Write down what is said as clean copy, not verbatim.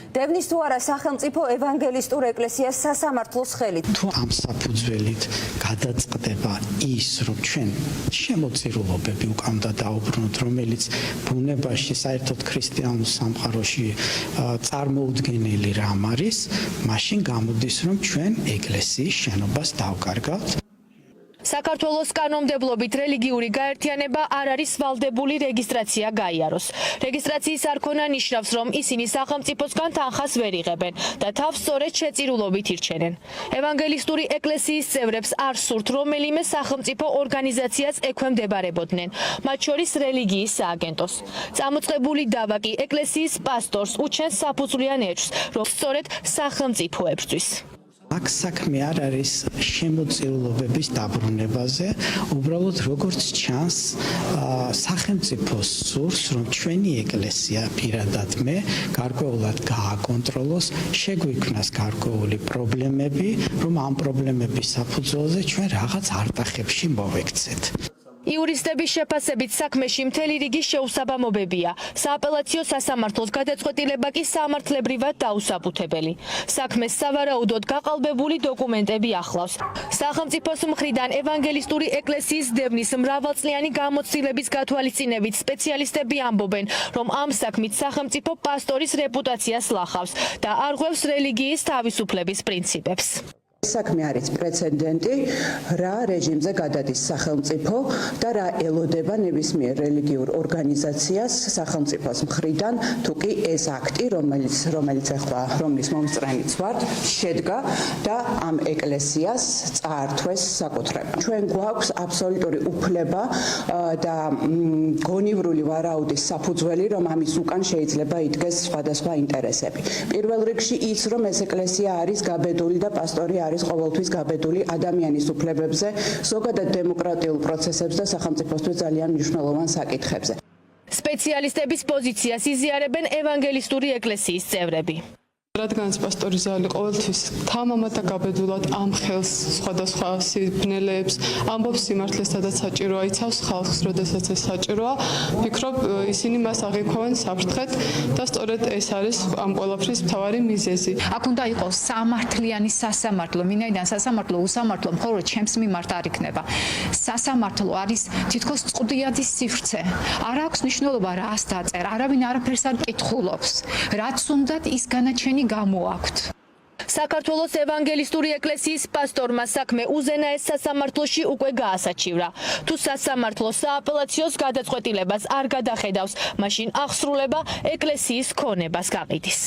დევნის თუ არა სახელმწიფო ევანგელისტურ ეკლესიას სასამართლოს ხელით. თუ ამ საფუძველით გადაწყდება ის, რომ ჩვენ შემოწირულობები უკანდა დაუბრუნოთ, რომელიც ბუნებაში საერთოდ ქრისტიანულ სამყაროში წარმოუდგენელი რამ არის, მაშინ გამოდის, რომ ჩვენ ეკლესიის შენობას დავკარგავთ. საქართველოს კანონმდებლობით რელიგიური გაერთიანება არ არის ვალდებული რეგისტრაცია გაიაროს. რეგისტრაციის არქონა ნიშნავს, რომ ისინი სახელმწიფოსგან თანხას ვერ იღებენ და თავს სწორედ შეწირულობით ირჩენენ. ევანგელისტური ეკლესიის წევრებს არ სურთ რომელიმე სახელმწიფო ორგანიზაციას ექვემდებარებოდნენ, მათ შორის რელიგიის სააგენტოს. წამოწყებული დავა კი ეკლესიის პასტორს უჩენს საფუძვლიან ერჩს, რომ სწორედ სახელმწიფო ებრძვის. აქ საქმე არ არის შემოწირულობების დაბრუნებაზე, უბრალოდ როგორც ჩანს, სახელმწიფოს სურს, რომ ჩვენი ეკლესია პირადად მე გარკვეულად გააკონტროლოს, შეგვიქმნას გარკვეული პრობლემები, რომ ამ პრობლემების საფუძველზე ჩვენ რაღაც არტახებში მოვექცეთ. იურისტების შეფასებით საქმეში მთელი რიგი შეუსაბამობებია. სააპელაციო სასამართლოს გადაწყვეტილება კი სამართლებრივად დაუსაბუთებელი. საქმეს სავარაუდოდ გაყალბებული დოკუმენტები ახლავს. სახელმწიფოს მხრიდან ევანგელისტური ეკლესიის დევნის მრავალწლიანი გამოცდილების გათვალისწინებით სპეციალისტები ამბობენ, რომ ამ საქმით სახელმწიფო პასტორის რეპუტაციას ლახავს და არღვევს რელიგიის თავისუფლების პრინციპებს. საქმე არის პრეცედენტი, რა რეჟიმზე გადადის სახელმწიფო და რა ელოდება ნებისმიერ რელიგიურ ორგანიზაციას სახელმწიფოს მხრიდან, თუ კი ეს აქტი, რომელიც ახლა რომლის მომსწრენიც ვართ, შედგა და ამ ეკლესიას წაართვეს საკუთრება. ჩვენ გვაქვს აბსოლუტური უფლება და გონივრული ვარაუდის საფუძველი, რომ ამის უკან შეიძლება იდგეს სხვადასხვა ინტერესები. პირველ რიგში ის, რომ ეს ეკლესია არის გაბედული და პასტორი არის ყოველთვის გაბედული ადამიანის უფლებებზე, ზოგადად დემოკრატიულ პროცესებზე და სახელმწიფოსთვის ძალიან მნიშვნელოვან საკითხებზე. სპეციალისტების პოზიციას იზიარებენ ევანგელისტური ეკლესიის წევრები. რადგანაც პასტორი ზალი ყოველთვის თამამად და გაბედულად ამხელს სხვადასხვა სიბნელეებს, ამბობს სიმართლეს, სადაც საჭიროა, იცავს ხალხს, როდესაც ეს საჭიროა, ვფიქრობ, ისინი მას აღიქვამენ საფრთხეთ და სწორედ ეს არის ამ ყველაფრის მთავარი მიზეზი. აქ უნდა იყოს სამართლიანი სასამართლო, ვინაიდან სასამართლო უსამართლო მხოლოდ ჩემს მიმართ არ იქნება. სასამართლო არის თითქოს წყვდიადი სივრცე. არ აქვს მნიშვნელობა რას დაწერა, არავინ არაფერს არ კითხულობს. რაც უნდათ ის განაჩენი გამოაქვთ. საქართველოს ევანგელისტური ეკლესიის პასტორმა საქმე უზენაეს სასამართლოში უკვე გაასაჩივრა. თუ სასამართლო სააპელაციოს გადაწყვეტილებას არ გადახედავს, მაშინ აღსრულება ეკლესიის ქონებას გაყიდის.